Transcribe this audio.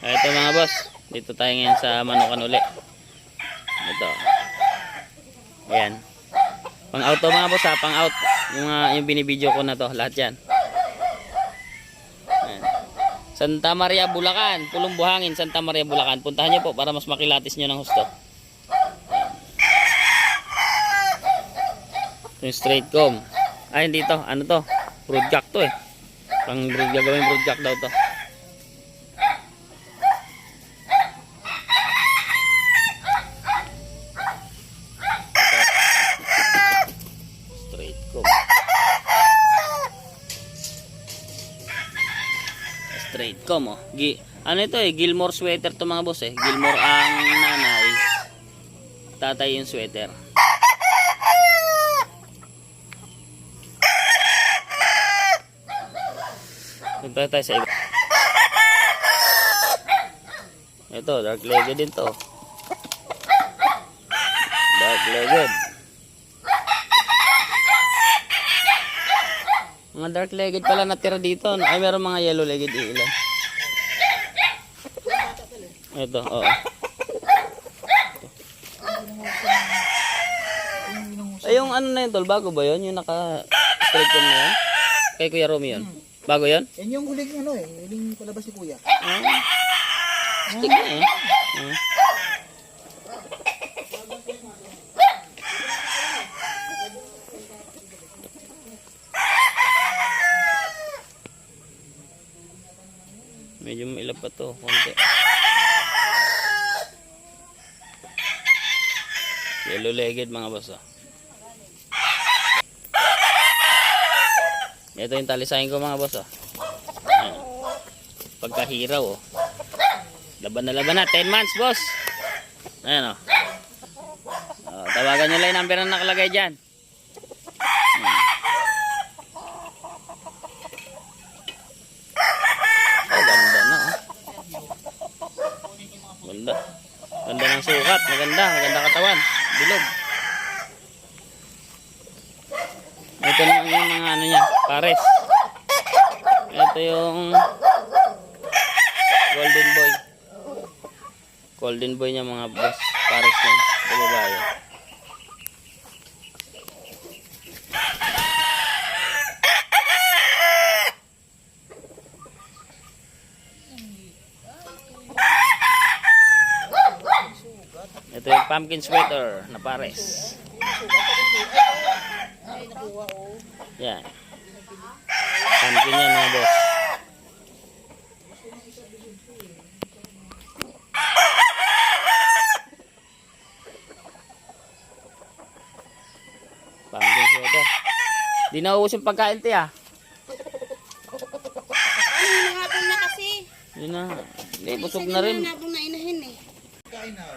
Ito mga boss, dito tayo ngayon sa manukan uli. Ito. Ayan. Pang out to mga boss ha, pang out. Yung binibideo ko na to, lahat yan. Ayan. Santa Maria, Bulacan. Pulong Buhangin, Santa Maria, Bulacan. Puntahan nyo po para mas makilatis nyo ng husto. Ito yung straight comb. Ay, hindi to. Ano to? Brood jack to eh. Pang gagawin brood jack daw to. Straight comb. Straight comb oh. Ano ito eh? Gilmore sweater to mga boss eh. Gilmore ang nanay. Tatay yung sweater. Punta tayo sa iba. Ito, dark legged din to. Dark legged. Mga dark legged pala natira dito. Ay, meron mga yellow legged ilan. Ito, oo. Ay, yung ano na yun, tol, bago ba yun? Yung naka-straight comb na yan? Kay Kuya Romy yun? Bago yun? Yan yung huling ano eh, huling palabas si Kuya. Stick na eh. Medyo mailap pa to, konti. Yellow legged mga boss oh. Ito yung talisahin ko mga boss oh. Ayan. Pagkahiraw oh. Laban na 10 months boss. Ayan oh. Tawagan nyo lang yung number na nakalagay dyan. Oh, ganda na oh. Ganda. Ganda ng sukat. Maganda katawan. Bilog. Ito na yung mga ano niya, pares. Ito yung golden boy. Golden boy niya mga boss, pares yan. Ito babae. Ito yung pumpkin sweater na pares. Yan. Pumpkin yan mga boss. Pumpkin sweater. Di nauubos yung pagkain tiya. Hapon na kasi. Yun na. Hindi, busog na rin. Hapon na inahin eh. Kain na.